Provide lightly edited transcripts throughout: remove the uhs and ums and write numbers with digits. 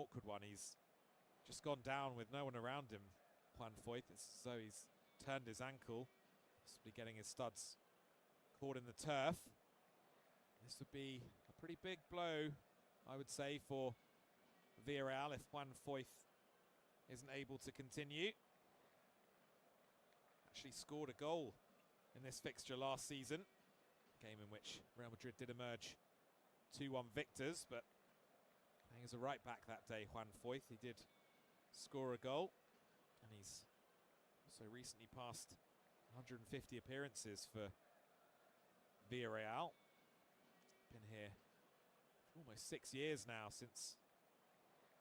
awkward one. He's just gone down with no one around him, Juan Foyth. It's as though he's turned his ankle, possibly getting his studs caught in the turf. This would be a pretty big blow, I would say, for Villarreal if Juan Foyth isn't able to continue. Actually scored a goal in this fixture last season, a game in which Real Madrid did emerge 2-1 victors, but playing as a right back that day, Juan Foyth, he did score a goal, and he's also recently passed 150 appearances for Villarreal. Been here for almost 6 years now, since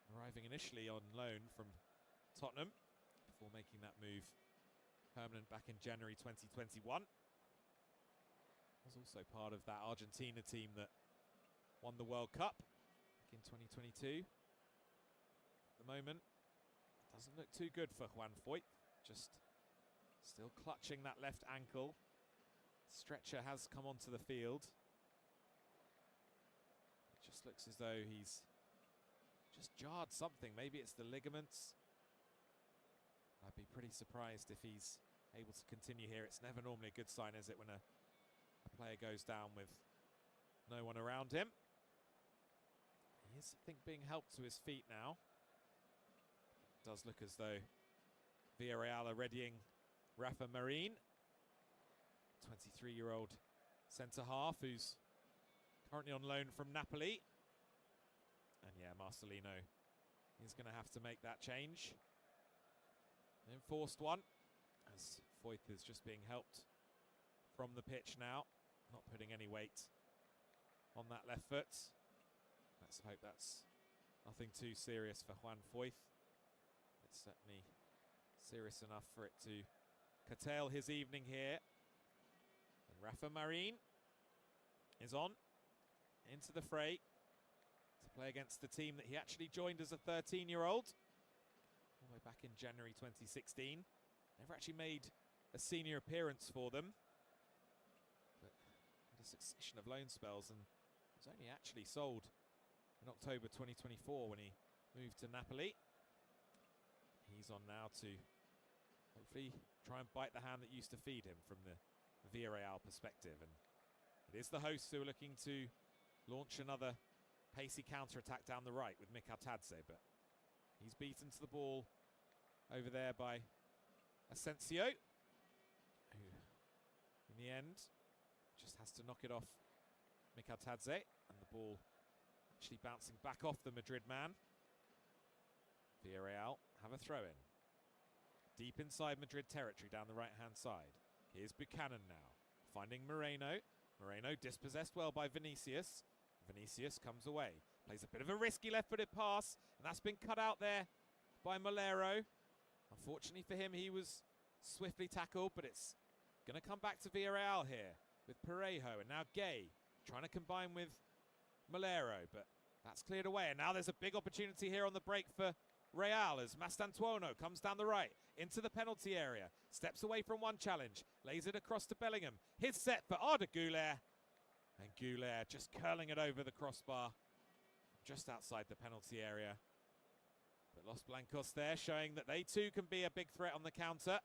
arriving initially on loan from Tottenham before making that move permanent back in January 2021. Was also part of that Argentina team that won the World Cup back in 2022. At the moment, it doesn't look too good for Juan Foyth. Just still clutching that left ankle. Stretcher has come onto the field. It just looks as though he's just jarred something. Maybe it's the ligaments. I'd be pretty surprised if he's able to continue here. It's never normally a good sign, is it, when a player goes down with no one around him. He is, I think, being helped to his feet now. It does look as though Villarreal are readying Rafa Marin, 23-year-old centre-half who's currently on loan from Napoli. And yeah, Marcelino is going to have to make that change. An enforced one, as Foyth is just being helped from the pitch now, not putting any weight on that left foot. Let's hope that's nothing too serious for Juan Foyth. It's certainly serious enough for it to curtail his evening here. And Rafa Marin is on into the fray to play against the team that he actually joined as a 13-year-old. All the way back in January 2016. Never actually made a senior appearance for them, but had a succession of loan spells and was only actually sold in October 2024 when he moved to Napoli. He's on now to hopefully try and bite the hand that used to feed him from the Villarreal perspective. And it is the hosts who are looking to launch another pacey counter-attack down the right with Mikatadze, but he's beaten to the ball over there by Asensio, who in the end just has to knock it off Mikatadze, and the ball actually bouncing back off the Madrid man. Villarreal have a throw-in. Deep inside Madrid territory down the right-hand side. Here's Buchanan now, finding Moreno. Moreno dispossessed well by Vinicius. Vinicius comes away, plays a bit of a risky left-footed pass, and that's been cut out there by Molero. Unfortunately for him, he was swiftly tackled, but it's going to come back to Villarreal here with Parejo, and now Gay trying to combine with Molero, but that's cleared away. And now there's a big opportunity here on the break for Real as Mastantuono comes down the right into the penalty area, steps away from one challenge, lays it across to Bellingham. His set for Arda Güler, and Güler just curling it over the crossbar just outside the penalty area. But Los Blancos there showing that they too can be a big threat on the counter.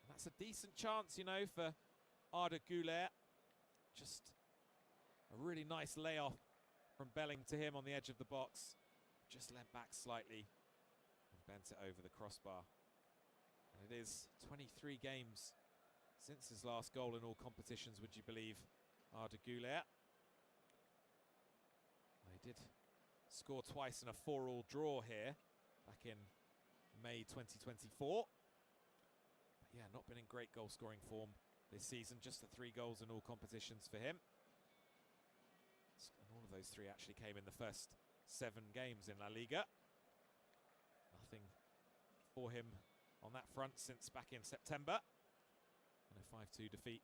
And that's a decent chance, you know, for Arda Güler. Just a really nice layoff from Bellingham to him on the edge of the box. Just leant back slightly and bent it over the crossbar. And it is 23 games since his last goal in all competitions, would you believe, Arda Güler. He did score twice in a 4-4 draw here back in May 2024. But yeah, not been in great goal-scoring form this season. Just the 3 goals in all competitions for him. And all of those 3 actually came in the first 7 games in La Liga. Nothing for him on that front since back in September. And a 5-2 defeat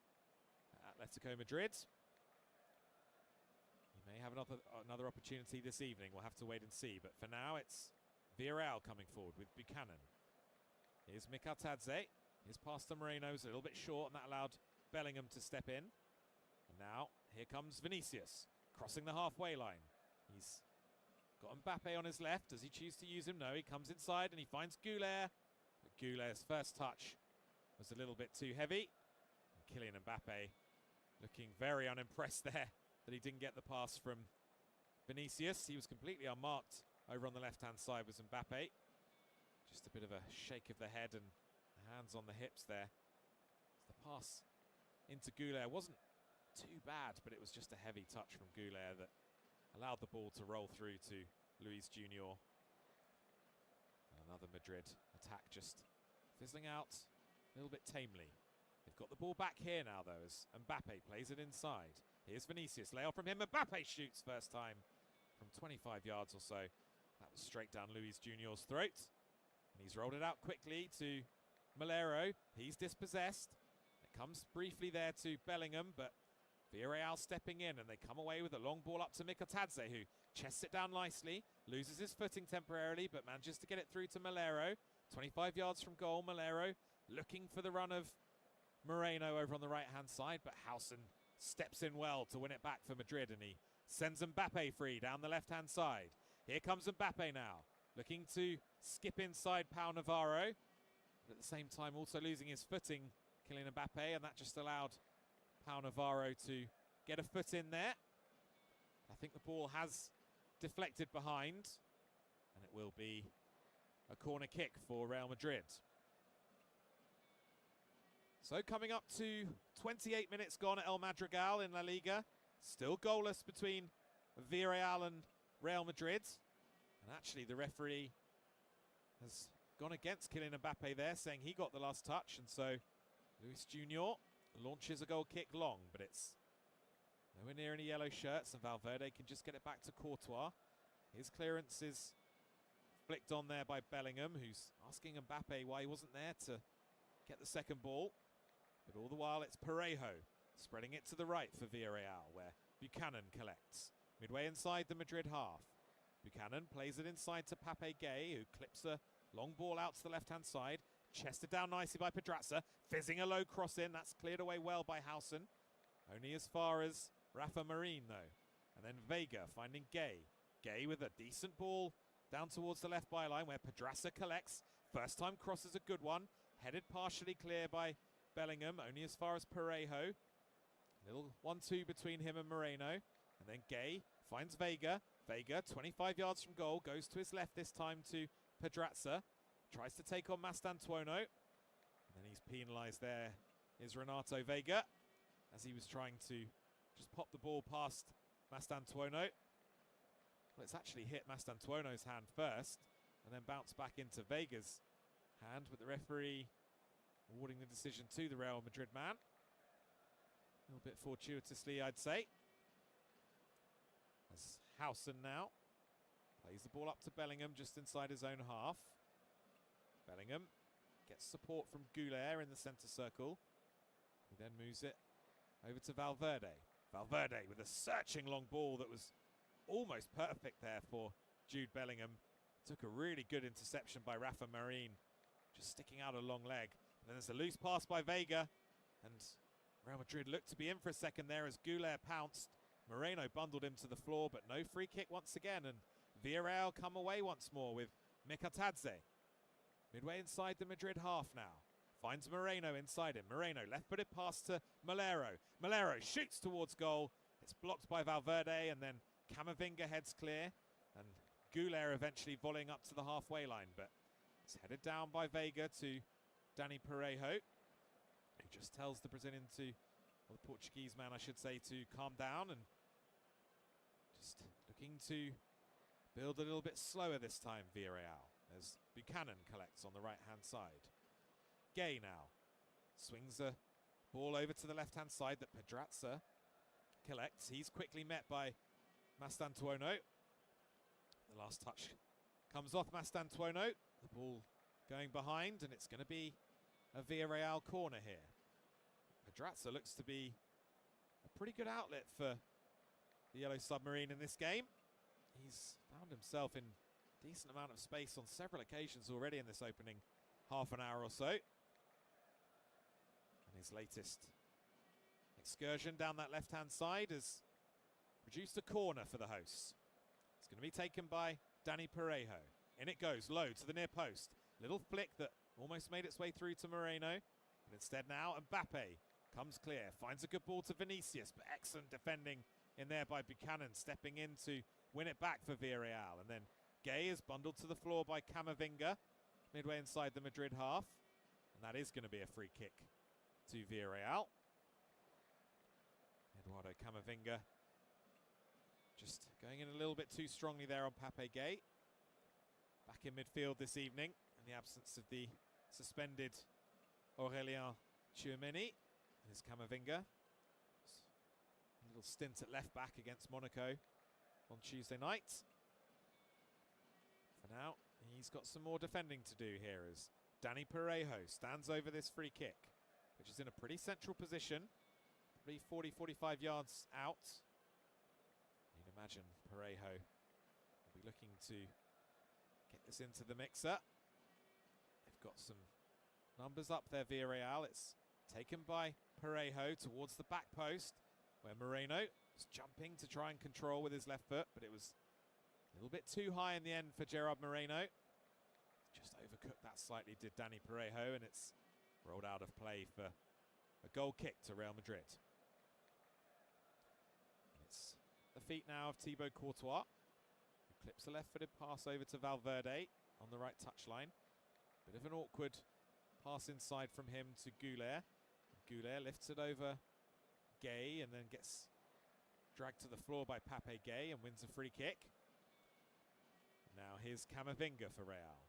at Atletico Madrid. He may have another opportunity this evening. We'll have to wait and see. But for now, it's Villarreal coming forward with Buchanan. Here's Mikatadze. His pass to Moreno's a little bit short, and that allowed Bellingham to step in. And now, here comes Vinicius, crossing the halfway line. He's Got Mbappe on his left. Does he choose to use him? No, he comes inside and he finds Goulet. But Goulet's first touch was a little bit too heavy. And Kylian Mbappe looking very unimpressed there that he didn't get the pass from Vinicius. He was completely unmarked over on the left-hand side was Mbappe. Just a bit of a shake of the head and hands on the hips there. The pass into Goulet wasn't too bad, but it was just a heavy touch from Goulet that allowed the ball to roll through to Luis Junior. And another Madrid attack just fizzling out a little bit tamely. They've got the ball back here now, though, as Mbappe plays it inside. Here's Vinicius, layoff from him. Mbappe shoots first time from 25 yards or so. That was straight down Luis Junior's throat. And he's rolled it out quickly to Malero. He's dispossessed. It comes briefly there to Bellingham, but Villarreal stepping in, and they come away with a long ball up to Mikotadze, who chests it down nicely, loses his footing temporarily, but manages to get it through to Malero. 25 yards from goal, Malero looking for the run of Moreno over on the right-hand side, but Howson steps in well to win it back for Madrid, and he sends Mbappe free down the left-hand side. Here comes Mbappe now, looking to skip inside Pau Navarro, but at the same time also losing his footing, Kylian Mbappe, and that just allowed Pau Navarro to get a foot in there. I think the ball has deflected behind, and it will be a corner kick for Real Madrid. So coming up to 28 minutes gone at El Madrigal in La Liga. Still goalless between Villarreal and Real Madrid. And actually the referee has gone against Kylian Mbappe there, saying he got the last touch. And so Luis Junior launches a goal kick long, but it's nowhere near any yellow shirts, and Valverde can just get it back to Courtois. His clearance is flicked on there by Bellingham, who's asking Mbappe why he wasn't there to get the second ball. But all the while it's Parejo spreading it to the right for Villarreal, where Buchanan collects. Midway inside the Madrid half. Buchanan plays it inside to Pape Gay, who clips a long ball out to the left-hand side. Chested down nicely by Pedraza, fizzing a low cross in. That's cleared away well by Howson. Only as far as Rafa Marin, though. And then Vega finding Gay. Gay with a decent ball down towards the left byline where Pedraza collects. First time cross is a good one. Headed partially clear by Bellingham, only as far as Parejo. Little 1-2 between him and Moreno. And then Gay finds Vega. Vega, 25 yards from goal, goes to his left this time to Pedraza. Tries to take on Mastantuono. And then he's penalised there is Renato Vega, as he was trying to just pop the ball past Mastantuono. Well, it's actually hit Mastantuono's hand first and then bounced back into Vega's hand, with the referee awarding the decision to the Real Madrid man. A little bit fortuitously, I'd say. As Howson now plays the ball up to Bellingham just inside his own half. Bellingham gets support from Goulet in the centre circle. He then moves it over to Valverde. Valverde with a searching long ball that was almost perfect there for Jude Bellingham. Took a really good interception by Rafa Marin, just sticking out a long leg. And then there's a loose pass by Vega, and Real Madrid looked to be in for a second there as Goulet pounced. Moreno bundled him to the floor, but no free kick once again, and Villarreal come away once more with Mikotadze. Midway inside the Madrid half now. Finds Moreno inside him. Moreno left-footed pass to Malero. Malero shoots towards goal. It's blocked by Valverde, and then Camavinga heads clear. And Goulet eventually volleying up to the halfway line, but it's headed down by Vega to Dani Parejo, who just tells the Brazilian to, or the Portuguese man I should say, to calm down, and just looking to build a little bit slower this time, Villarreal, as Buchanan collects on the right-hand side. Gay now swings the ball over to the left-hand side that Pedraza collects. He's quickly met by Mastantuono. The last touch comes off Mastantuono. The ball going behind, and it's going to be a Villarreal corner here. Pedraza looks to be a pretty good outlet for the Yellow Submarine in this game. He's found himself in a decent amount of space on several occasions already in this opening half an hour or so. And his latest excursion down that left-hand side has produced a corner for the hosts. It's going to be taken by Dani Parejo. In it goes, low to the near post. Little flick that almost made its way through to Moreno. But instead now, Mbappe comes clear. Finds a good ball to Vinicius, but excellent defending in there by Buchanan, stepping in to win it back for Villarreal. And then Gay is bundled to the floor by Camavinga, midway inside the Madrid half. And that is going to be a free kick to Villarreal. Eduardo Camavinga just going in a little bit too strongly there on Pape Gay. Back in midfield this evening in the absence of the suspended Aurélien Tchouameni. Here's Camavinga. A little stint at left back against Monaco on Tuesday night. For now, he's got some more defending to do here as Dani Parejo stands over this free kick, which is in a pretty central position, probably 40-45 yards out. You'd imagine Parejo will be looking to get this into the mixer. They've got some numbers up there, Villarreal. It's taken by Parejo towards the back post, where Moreno was jumping to try and control with his left foot, but it was a little bit too high in the end for Gerard Moreno. Just overcooked that slightly, did Dani Parejo, and it's rolled out of play for a goal kick to Real Madrid. It's the feet now of Thibaut Courtois, who clips a left-footed pass over to Valverde on the right touchline. Bit of an awkward pass inside from him to Goulet. Goulet lifts it over Gay and then gets dragged to the floor by Pape Gay and wins a free kick. Now here's Camavinga for Real.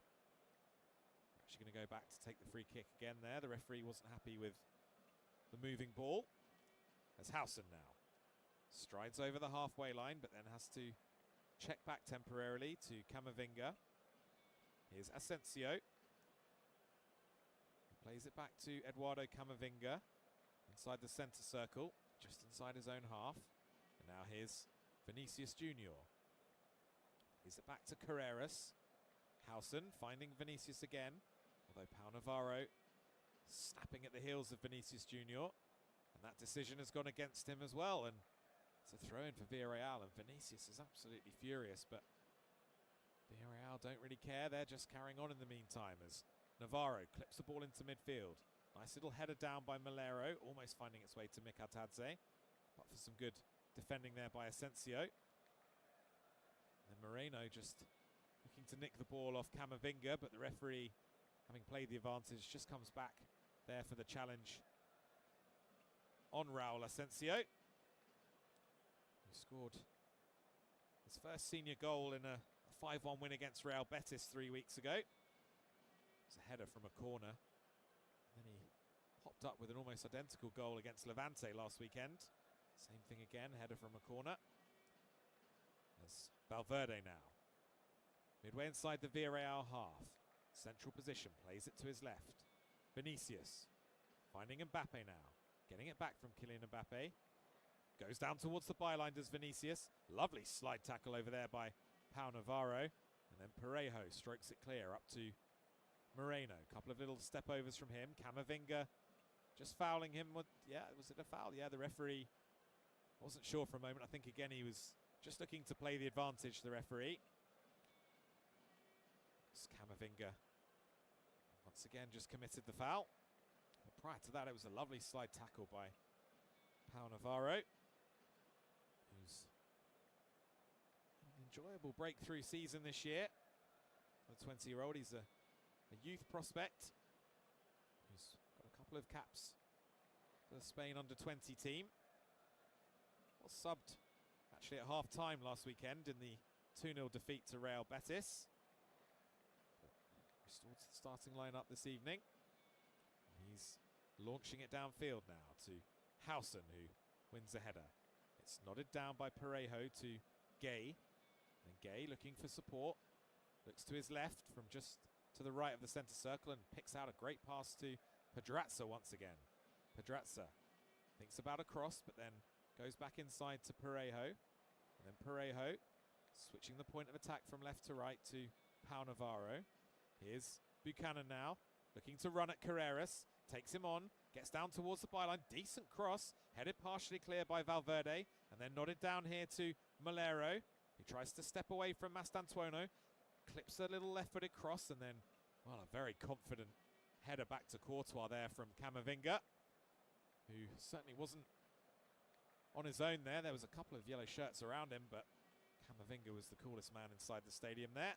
Actually going to go back to take the free kick again there. The referee wasn't happy with the moving ball. As Howson now strides over the halfway line, but then has to check back temporarily to Camavinga. Here's Asensio. Plays it back to Eduardo Camavinga inside the centre circle, just inside his own half. And now here's Vinicius Junior. Plays it back to Carreras. Howson finding Vinicius again, although Pau Navarro snapping at the heels of Vinicius Junior. And that decision has gone against him as well. And it's a throw in for Villarreal, and Vinicius is absolutely furious, but Villarreal don't really care. They're just carrying on in the meantime as Navarro clips the ball into midfield. Nice little header down by Malero, almost finding its way to Mikatadze, but for some good defending there by Asensio. And Moreno just looking to nick the ball off Camavinga, but the referee, having played the advantage, just comes back there for the challenge on Raul Asensio, who scored his first senior goal in a 5-1 win against Real Betis 3 weeks ago. It's a header from a corner. Then he popped up with an almost identical goal against Levante last weekend. Same thing again, header from a corner. As Valverde now, midway inside the Villarreal half. Central position, plays it to his left. Vinicius, finding Mbappe now. Getting it back from Kylian Mbappe. Goes down towards the byline, does Vinicius. Lovely slide tackle over there by Pau Navarro. And then Parejo strokes it clear up to Moreno. A couple of little step overs from him. Camavinga just fouling him. Yeah, was it a foul? Yeah, the referee wasn't sure for a moment. I think again he was just looking to play the advantage, the referee. It's Camavinga once again just committed the foul. But prior to that, it was a lovely slide tackle by Pau Navarro, who's had an enjoyable breakthrough season this year. The 20-year-old, he's a youth prospect who's got a couple of caps for the Spain under-20 team. Was subbed actually at half-time last weekend in the 2-0 defeat to Real Betis. But restored to the starting lineup this evening. He's launching it downfield now to Howson, who wins the header. It's nodded down by Parejo to Gay. And Gay looking for support. Looks to his left from just to the right of the centre circle and picks out a great pass to Pedraza once again. Pedraza thinks about a cross, but then goes back inside to Parejo. And then Parejo switching the point of attack from left to right to Pau Navarro. Here's Buchanan now, looking to run at Carreras. Takes him on, gets down towards the byline. Decent cross, headed partially clear by Valverde. And then nodded down here to Malero, who He tries to step away from Mastantuono, clips a little left-footed cross, and then, well, a very confident header back to Courtois there from Camavinga, who certainly wasn't on his own there. There was a couple of yellow shirts around him, but Camavinga was the coolest man inside the stadium there.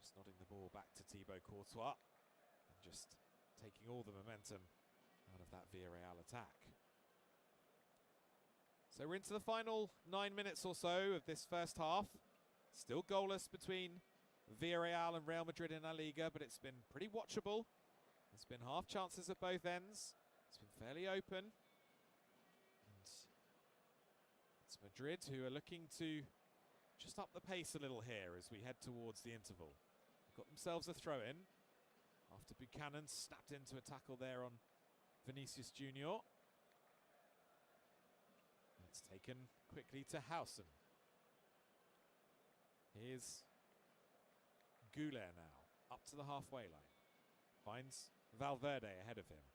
Just nodding the ball back to Thibaut Courtois and just taking all the momentum out of that Villarreal attack. So we're into the final 9 minutes or so of this first half. Still goalless between Villarreal and Real Madrid in La Liga, but it's been pretty watchable. There's been half chances at both ends. It's been fairly open. And it's Madrid who are looking to just up the pace a little here as we head towards the interval. They've got themselves a throw-in after Buchanan snapped into a tackle there on Vinicius Junior. And it's taken quickly to Hausen. Here's Goulet now, up to the halfway line. Finds Valverde ahead of him.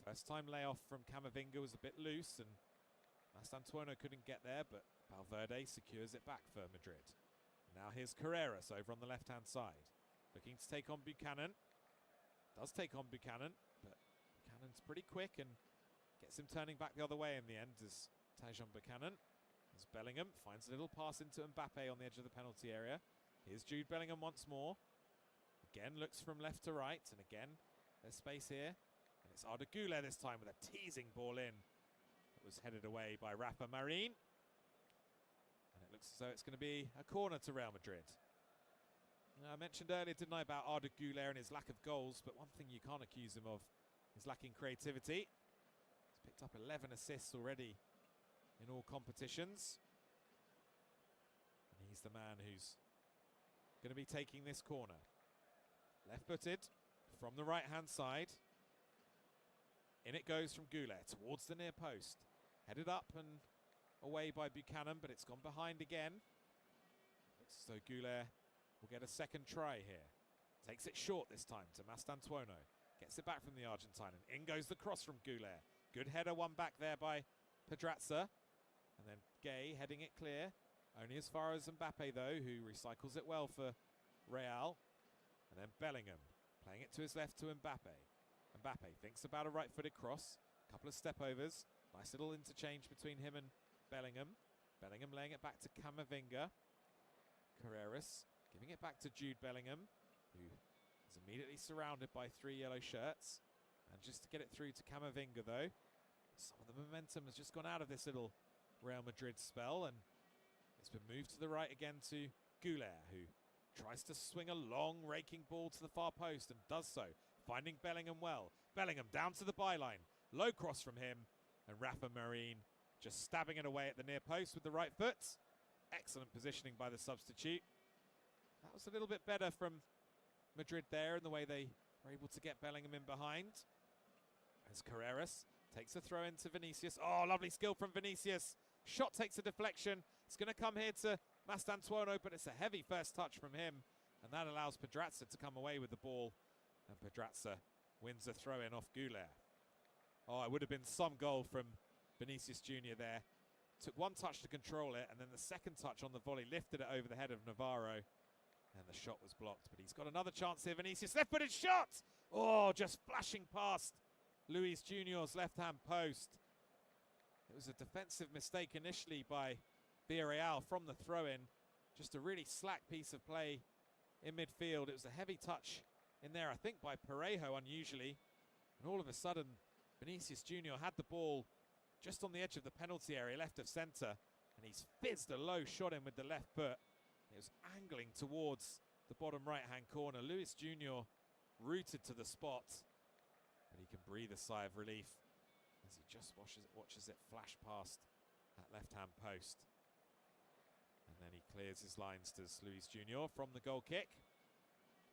First time layoff from Camavinga was a bit loose and Mastantuono couldn't get there, but Valverde secures it back for Madrid. Now here's Carreras over on the left-hand side, looking to take on Buchanan. Does take on Buchanan, but Buchanan's pretty quick and gets him turning back the other way in the end as Tajon Buchanan. As Bellingham finds a little pass into Mbappe on the edge of the penalty area. Here's Jude Bellingham once more. Again looks from left to right, and again there's space here. And it's Arda Güler this time with a teasing ball in. It was headed away by Rafa Marin. And it looks as though it's going to be a corner to Real Madrid. Now, I mentioned earlier, didn't I, about Arda Güler and his lack of goals, but one thing you can't accuse him of is lacking creativity. He's picked up 11 assists already in all competitions. And he's the man who's going to be taking this corner. Left-footed from the right-hand side. In it goes from Goulet towards the near post. Headed up and away by Buchanan, but it's gone behind again. Looks as though Goulet will get a second try here. Takes it short this time to Mastantuono. Gets it back from the Argentine, and in goes the cross from Goulet. Good header, one back there by Pedraza. And then Gay heading it clear. Only as far as Mbappe, though, who recycles it well for Real. And then Bellingham playing it to his left to Mbappe. Mbappe thinks about a right-footed cross. Couple of step-overs. Nice little interchange between him and Bellingham. Bellingham laying it back to Camavinga. Carreras giving it back to Jude Bellingham, who is immediately surrounded by 3 yellow shirts. And just to get it through to Camavinga, though, some of the momentum has just gone out of this little Real Madrid spell, and it's been moved to the right again to Goulet, who tries to swing a long raking ball to the far post and does so, finding Bellingham well. Bellingham down to the byline. Low cross from him, and Rafa Marin just stabbing it away at the near post with the right foot. Excellent positioning by the substitute. That was a little bit better from Madrid there in the way they were able to get Bellingham in behind. As Carreras takes a throw into Vinicius. Oh, lovely skill from Vinicius. Shot takes a deflection. It's going to come here to Mastantuono, but it's a heavy first touch from him. And that allows Pedraza to come away with the ball. And Pedraza wins a throw-in off Goulet. Oh, it would have been some goal from Vinicius Junior there. Took one touch to control it, and then the second touch on the volley lifted it over the head of Navarro. And the shot was blocked, but he's got another chance here. Vinicius, left-footed shot! Oh, just flashing past Luis Junior's left-hand post. It was a defensive mistake initially by Villarreal from the throw-in. Just a really slack piece of play in midfield. It was a heavy touch in there, I think, by Parejo, unusually. And all of a sudden, Vinicius Junior had the ball just on the edge of the penalty area, left of centre. And he's fizzed a low shot in with the left foot. It was angling towards the bottom right-hand corner. Luis Junior rooted to the spot. But he can breathe a sigh of relief as he just watches it flash past that left-hand post. And then he clears his lines to Luis Junior from the goal kick,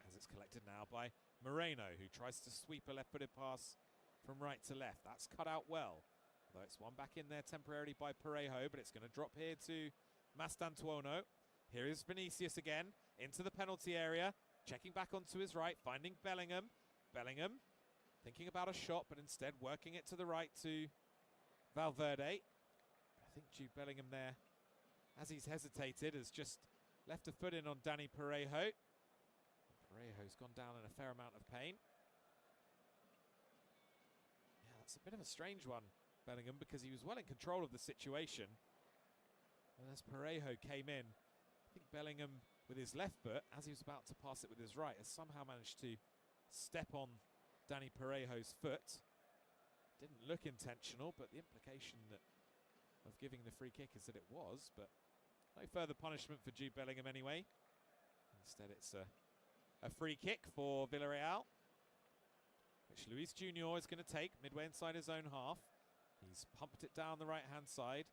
as it's collected now by Moreno, who tries to sweep a left-footed pass from right to left. That's cut out well, although it's one back in there temporarily by Parejo, but it's going to drop here to Mastantuono. Here is Vinicius again, into the penalty area, checking back onto his right, finding Bellingham. Bellingham thinking about a shot, but instead working it to the right to Valverde. I think Jude Bellingham there as he's hesitated, has just left a foot in on Dani Parejo. Parejo's gone down in a fair amount of pain. Yeah, that's a bit of a strange one, Bellingham, because he was well in control of the situation. And as Parejo came in, I think Bellingham, with his left foot, as he was about to pass it with his right, has somehow managed to step on Dani Parejo's foot. Didn't look intentional, but the implication of giving the free kick is that it was, but no further punishment for Jude Bellingham anyway. Instead, it's a free kick for Villarreal, which Luis Junior is going to take midway inside his own half. He's pumped it down the right-hand side.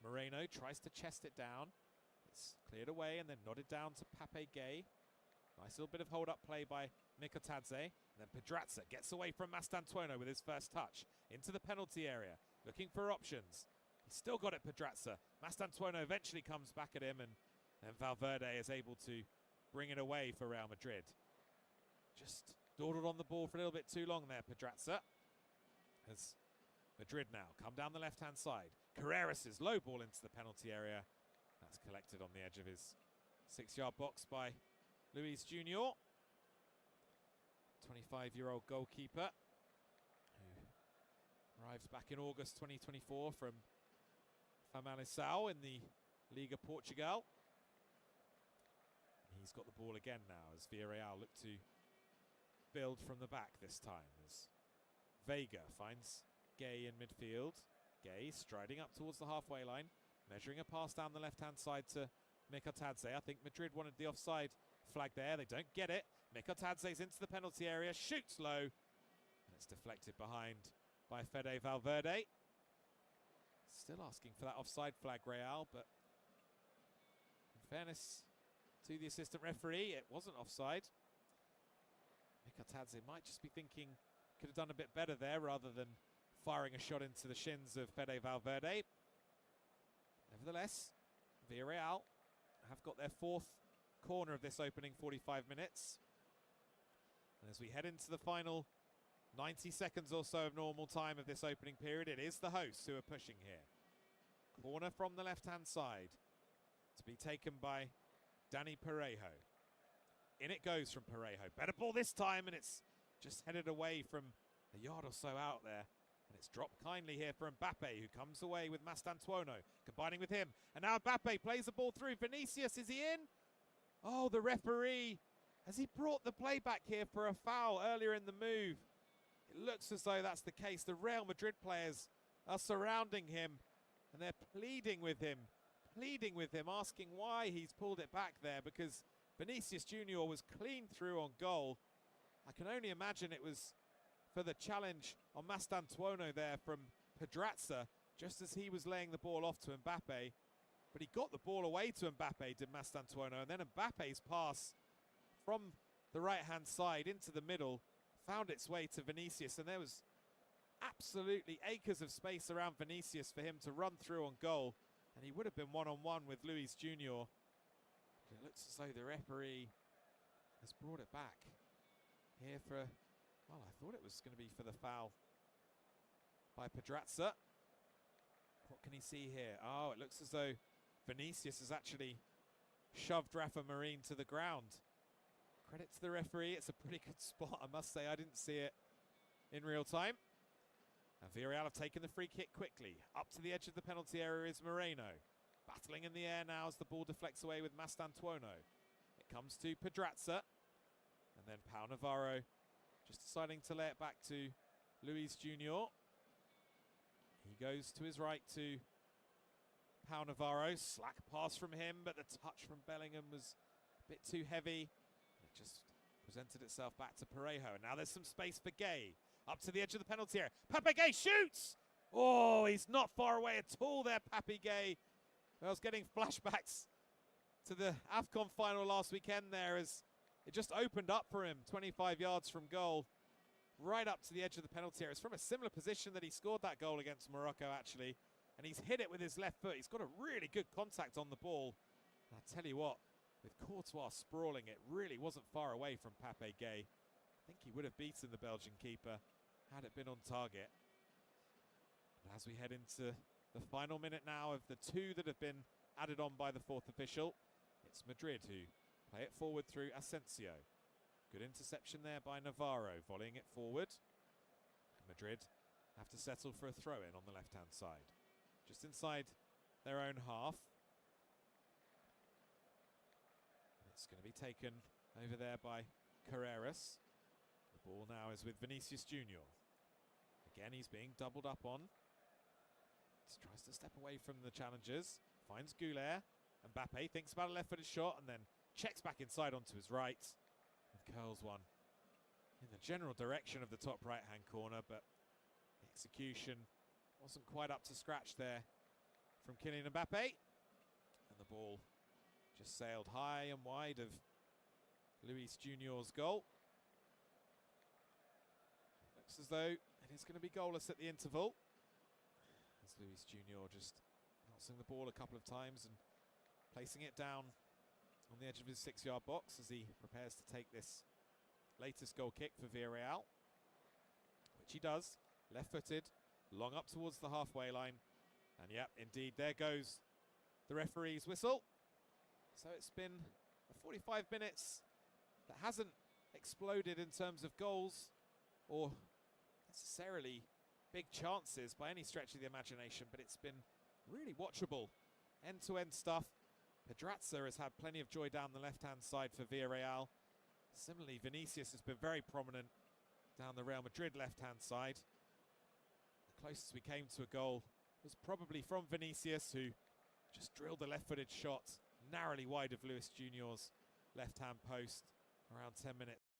Moreno tries to chest it down. It's cleared away and then nodded down to Pape Gay. Nice little bit of hold-up play by Mikotadze. And then Pedraza gets away from Mastantuono with his first touch into the penalty area, looking for options. He's still got it, Pedraza. Mastantuono eventually comes back at him, and then Valverde is able to bring it away for Real Madrid. Just dawdled on the ball for a little bit too long there, Pedraza. As Madrid now come down the left-hand side. Carreras' low ball into the penalty area. That's collected on the edge of his 6-yard box by Luis Junior. 25-year-old goalkeeper who arrived back in August 2024 from Famalicão in the Liga Portugal. He's got the ball again now as Villarreal look to build from the back this time, as Vega finds Gay in midfield. Gay striding up towards the halfway line, measuring a pass down the left-hand side to Mikotadze. I think Madrid wanted the offside flag there. They don't get it. Mikotadze's into the penalty area, shoots low, and it's deflected behind by Fede Valverde. Still asking for that offside flag, Real, but in fairness to the assistant referee, it wasn't offside. Mikotadze might just be thinking could have done a bit better there rather than firing a shot into the shins of Fede Valverde. Nevertheless, Villarreal have got their 4th corner of this opening 45 minutes. And as we head into the final 90 seconds or so of normal time of this opening period, it is the hosts who are pushing here. Corner from the left-hand side to be taken by Dani Parejo. In it goes from Parejo. Better ball this time, and it's just headed away from a yard or so out there. And it's dropped kindly here for Mbappe, who comes away with Mastantuono, combining with him. And now Mbappe plays the ball through. Vinicius, is he in? Oh, the referee, has he brought the play back here for a foul earlier in the move? It looks as though that's the case. The Real Madrid players are surrounding him, and they're pleading with him, asking why he's pulled it back there, because Vinicius Junior was clean through on goal. I can only imagine it was for the challenge on Mastantuono there from Pedraza, just as he was laying the ball off to Mbappe. But he got the ball away to Mbappe, did Mastantuono, and then Mbappe's pass from the right-hand side into the middle found its way to Vinicius, and there was absolutely acres of space around Vinicius for him to run through on goal, and he would have been one-on-one with Luis Junior. But it looks as though the referee has brought it back here for, well, I thought it was going to be for the foul by Pedraza. What can he see here? Oh, it looks as though Vinicius has actually shoved Rafa Marin to the ground. Credit to the referee, it's a pretty good spot, I must say. I didn't see it in real time. And Villarreal have taken the free kick quickly. Up to the edge of the penalty area is Moreno. Battling in the air now as the ball deflects away with Mastantuono. It comes to Pedraza. And then Pau Navarro just deciding to lay it back to Luis Junior. He goes to his right to Pau Navarro. Slack pass from him, but the touch from Bellingham was a bit too heavy. It just presented itself back to Parejo. And now there's some space for Gay. Up to the edge of the penalty area. Pape Gay shoots! Oh, he's not far away at all there, Pape Gay. I was getting flashbacks to the AFCON final last weekend there as it just opened up for him, 25 yards from goal, right up to the edge of the penalty area. It's from a similar position that he scored that goal against Morocco, actually. And he's hit it with his left foot. He's got a really good contact on the ball. And I tell you what, with Courtois sprawling, it really wasn't far away from Pape Gay. I think he would have beaten the Belgian keeper had it been on target. But as we head into the final minute now of the 2 that have been added on by the fourth official. It's Madrid who play it forward through Asensio. Good interception there by Navarro, volleying it forward. Madrid have to settle for a throw-in on the left-hand side. Just inside their own half. It's going to be taken over there by Carreras. The ball now is with Vinicius Junior. Again, he's being doubled up on. Tries to step away from the challengers. Finds Goulet. Mbappe thinks about a left-footed shot and then checks back inside onto his right. And curls one in the general direction of the top right-hand corner, but the execution wasn't quite up to scratch there from Kylian Mbappe. And the ball just sailed high and wide of Luis Junior's goal. Looks as though it is going to be goalless at the interval. As Luis Junior just bouncing the ball a couple of times and placing it down on the edge of his 6-yard box as he prepares to take this latest goal kick for Villarreal, which he does, left-footed, long up towards the halfway line. And yeah, indeed, there goes the referee's whistle. So it's been a 45 minutes that hasn't exploded in terms of goals or necessarily big chances by any stretch of the imagination, but it's been really watchable, end-to-end stuff. Pedraza has had plenty of joy down the left-hand side for Villarreal. Similarly, Vinicius has been very prominent down the Real Madrid left-hand side. The closest we came to a goal was probably from Vinicius, who just drilled a left-footed shot narrowly wide of Luis Junior's left-hand post around 10 minutes.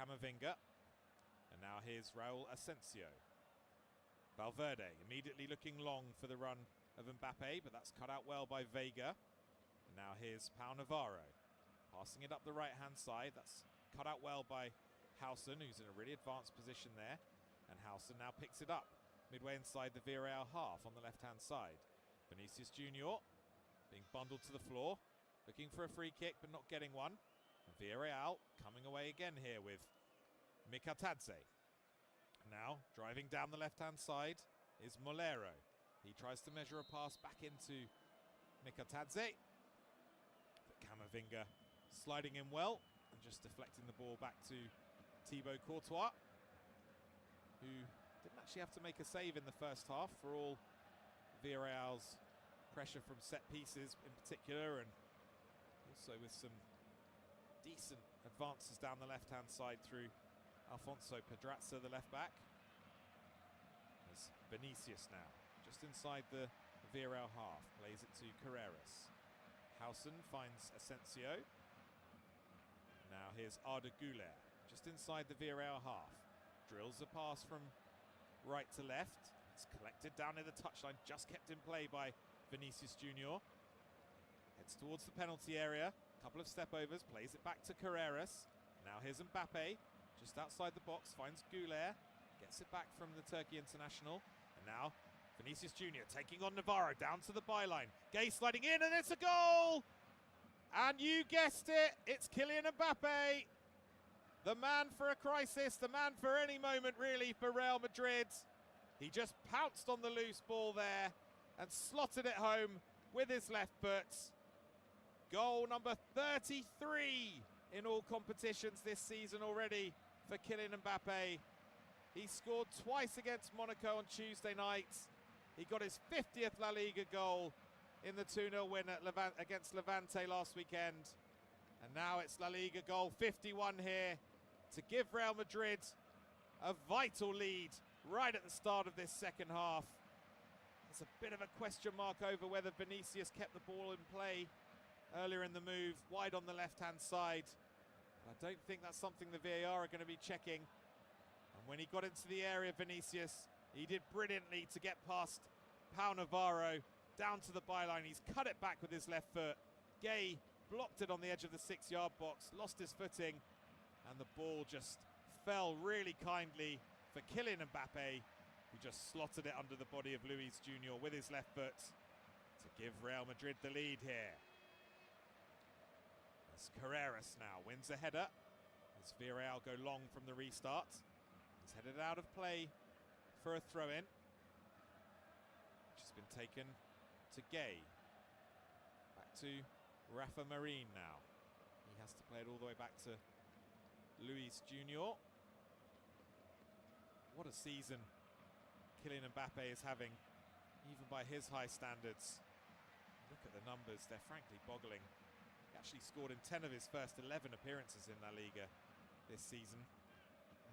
Camavinga. And now here's Raul Asensio. Valverde immediately looking long for the run of Mbappe, but that's cut out well by Vega. And now here's Pau Navarro. Passing it up the right-hand side. That's cut out well by Howson, who's in a really advanced position there. And Howson now picks it up midway inside the Villarreal half on the left-hand side. Vinicius Junior being bundled to the floor, looking for a free kick but not getting one. And Villarreal coming away again here with Mikatadze. Now driving down the left-hand side is Molero. He tries to measure a pass back into Mikatadze. But Camavinga sliding in well and just deflecting the ball back to Thibaut Courtois, who didn't actually have to make a save in the first half for all Villarreal's pressure from set pieces in particular, and also with some decent advances down the left-hand side through Alfonso Pedraza, the left-back. There's Vinicius now, just inside the Villarreal half, plays it to Carreras. Howson finds Asensio. Now here's Arda Güler, just inside the Villarreal half. Drills a pass from right to left. It's collected down near the touchline, just kept in play by Vinicius Junior. Heads towards the penalty area. Couple of step-overs, plays it back to Carreras. Now here's Mbappe, just outside the box, finds Güler. Gets it back from the Turkey international. And now Vinicius Junior taking on Navarro down to the byline. Gay sliding in, and it's a goal! And you guessed it, it's Kylian Mbappe. The man for a crisis, the man for any moment really for Real Madrid. He just pounced on the loose ball there and slotted it home with his left foot. Goal number 33 in all competitions this season already for Kylian Mbappe. He scored twice against Monaco on Tuesday night. He got his 50th La Liga goal in the 2-0 win at against Levante last weekend. And now it's La Liga goal 51 here to give Real Madrid a vital lead right at the start of this second half. There's a bit of a question mark over whether Vinicius kept the ball in play earlier in the move, wide on the left-hand side. But I don't think that's something the VAR are going to be checking. And when he got into the area, Vinicius, he did brilliantly to get past Pau Navarro down to the byline. He's cut it back with his left foot. Gay blocked it on the edge of the 6-yard box, lost his footing, and the ball just fell really kindly for Kylian Mbappe, who just slotted it under the body of Luis Junior with his left foot to give Real Madrid the lead here. As Carreras now wins a header as Villarreal go long from the restart. He's headed out of play for a throw-in, which has been taken to Gay. Back to Rafa Marin now. He has to play it all the way back to Luis Junior. What a season Kylian Mbappe is having, even by his high standards. Look at the numbers, they're frankly boggling. He actually scored in 10 of his first 11 appearances in La Liga this season.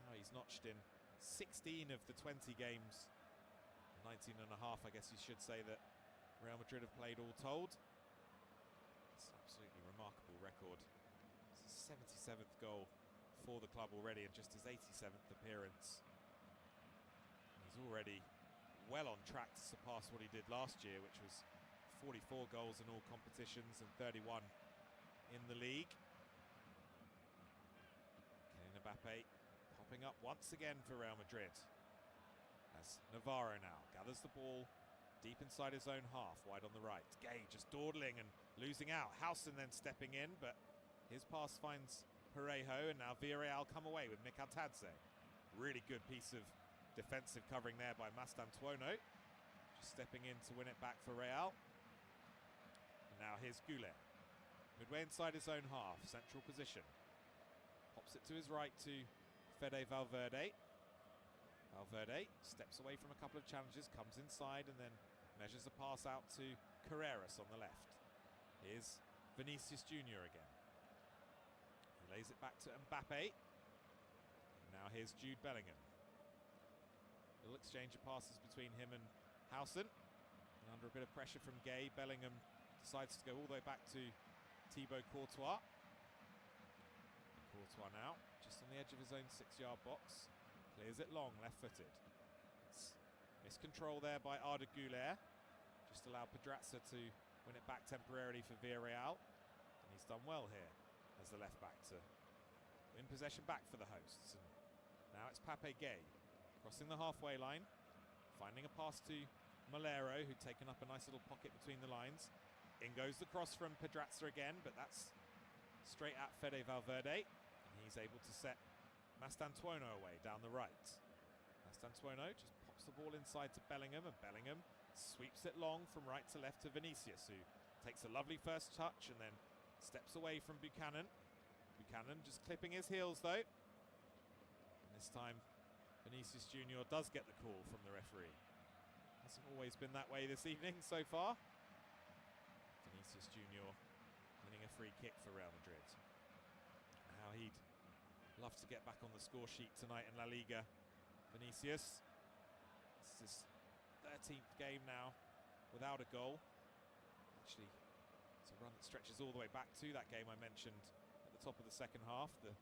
Now he's notched in 16 of the 20 games. 19 and a half, I guess you should say, that Real Madrid have played all told. It's an absolutely remarkable record. It's his 77th goal for the club already and just his 87th appearance. He's already well on track to surpass what he did last year, which was 44 goals in all competitions and 31 in the league. Kylian Mbappe popping up once again for Real Madrid. As Navarro now gathers the ball deep inside his own half, wide on the right. Gay just dawdling and losing out. Howson then stepping in, but his pass finds Parejo, and now Villarreal come away with Mikatadze. Really good piece of defensive covering there by Mastantuono. Just stepping in to win it back for Real. And now here's Güler. Midway inside his own half, central position. Pops it to his right to Fede Valverde. Valverde steps away from a couple of challenges, comes inside and then measures a pass out to Carreras on the left. Here's Vinicius Junior again. He lays it back to Mbappe. And now here's Jude Bellingham. Little exchange of passes between him and Howson. And under a bit of pressure from Gay, Bellingham decides to go all the way back to Thibaut Courtois. Courtois now, just just on the edge of his own 6-yard box. Clears it long, left-footed. Miscontrol there by Arda Güler. Just allowed Pedraza to win it back temporarily for Villarreal. And he's done well here as the left-back to win possession back for the hosts. And now it's Pape Gay crossing the halfway line, finding a pass to Molero, who'd taken up a nice little pocket between the lines. In goes the cross from Pedraza again, but that's straight at Fede Valverde. And he's able to set Mastantuono away down the right. Mastantuono just pops the ball inside to Bellingham, and Bellingham sweeps it long from right to left to Vinicius, who takes a lovely first touch and then steps away from Buchanan. Buchanan just clipping his heels though. And this time Vinicius Junior does get the call from the referee. Hasn't always been that way this evening so far. Vinicius Junior winning a free kick for Real Madrid. How he'd love to get back on the score sheet tonight in La Liga. Vinicius, this is his 13th game now without a goal. Actually, it's a run that stretches all the way back to that game I mentioned at the top of the second half, the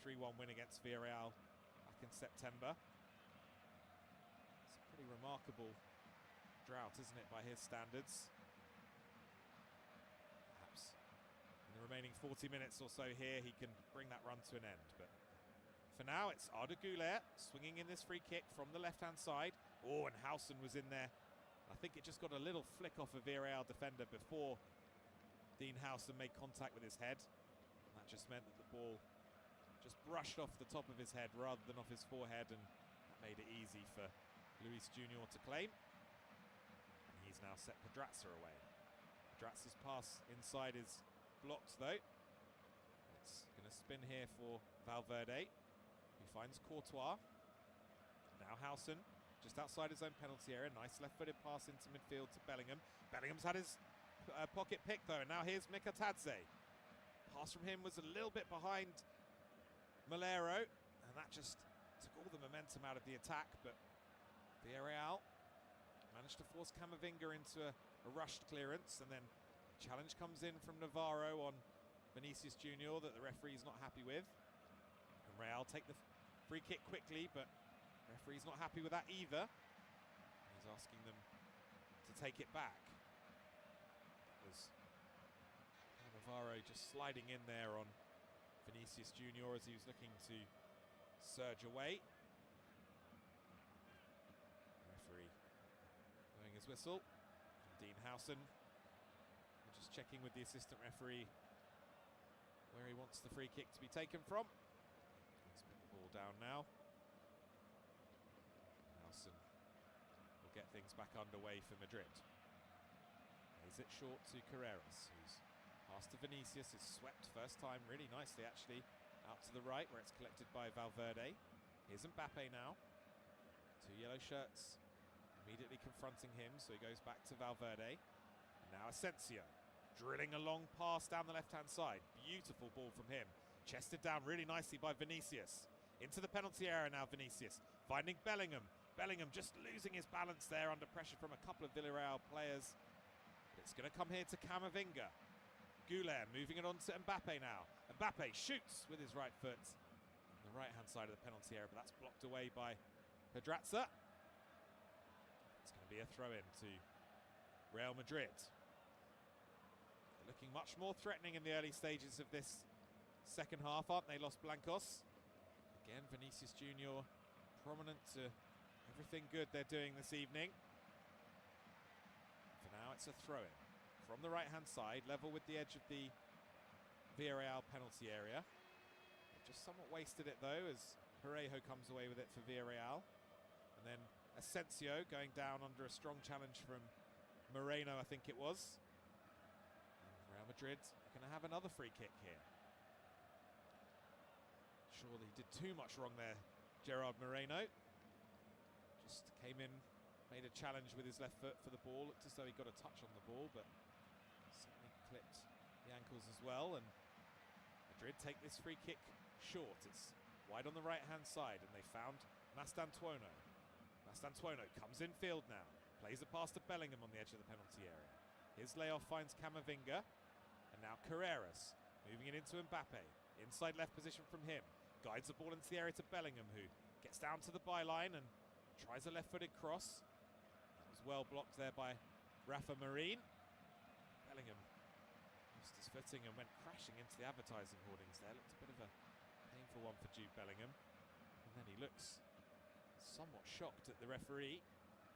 3-1 win against Villarreal back in September. It's a pretty remarkable drought, isn't it, by his standards? Perhaps in the remaining 40 minutes or so here, he can bring that run to an end. But for now, it's Arda Güler swinging in this free kick from the left-hand side. Oh, and Howson was in there. I think it just got a little flick off a Villarreal defender before Dean Howson made contact with his head. And that just meant that the ball just brushed off the top of his head rather than off his forehead, and that made it easy for Luis Junior to claim. And he's now set Pedraza away. Pedraza's pass inside is blocked though. It's going to spin here for Valverde, who finds Courtois. Now Howson, just outside his own penalty area. Nice left-footed pass into midfield to Bellingham. Bellingham's had his pocket pick though, and now here's Mikatadze. Pass from him was a little bit behind Molero, and that just took all the momentum out of the attack, but Villarreal managed to force Camavinga into a rushed clearance, and then a challenge comes in from Navarro on Vinicius Junior that the referee's not happy with. And Real take the free kick quickly, but the referee's not happy with that either. He's asking them to take it back. It was Navarro just sliding in there on Vinicius Junior as he was looking to surge away. The referee blowing his whistle. And Dean Howson just checking with the assistant referee where he wants the free kick to be taken from. He's put the ball down now. Howson will get things back underway for Madrid. Plays it short to Carreras, who's passed to Vinicius, is swept first time really nicely actually out to the right where it's collected by Valverde. Here's Mbappe now. Two yellow shirts immediately confronting him, so he goes back to Valverde. And now Asensio drilling a long pass down the left-hand side. Beautiful ball from him. Chested down really nicely by Vinicius. Into the penalty area now, Vinicius. Finding Bellingham. Bellingham just losing his balance there under pressure from a couple of Villarreal players. But it's going to come here to Camavinga. Güler moving it on to Mbappe now. Mbappe shoots with his right foot on the right-hand side of the penalty area, but that's blocked away by Pedraza. It's going to be a throw-in to Real Madrid. They're looking much more threatening in the early stages of this second half, aren't they, Los Blancos? Again, Vinicius Junior prominent to everything good they're doing this evening. For now, it's a throw-in from the right-hand side, level with the edge of the Villarreal penalty area. They've just somewhat wasted it though, as Parejo comes away with it for Villarreal. And then Asensio going down under a strong challenge from Moreno, I think it was. And Real Madrid are going to have another free kick here. Surely did too much wrong there, Gerard Moreno. Just came in, made a challenge with his left foot for the ball. Looked as though he got a touch on the ball, but certainly clipped the ankles as well. And Madrid take this free kick short. It's wide on the right-hand side, and they found Mastantuono. Mastantuono comes in field now. Plays a pass to Bellingham on the edge of the penalty area. His layoff finds Camavinga. And now Carreras moving it into Mbappe. Inside left position from him. guides the ball into the area to Bellingham, who gets down to the byline and tries a left-footed cross. That was well blocked there by Rafa Marin. Bellingham lost his footing and went crashing into the advertising hoardings there. Looked a bit of a painful one for Jude Bellingham. And then he looks somewhat shocked at the referee,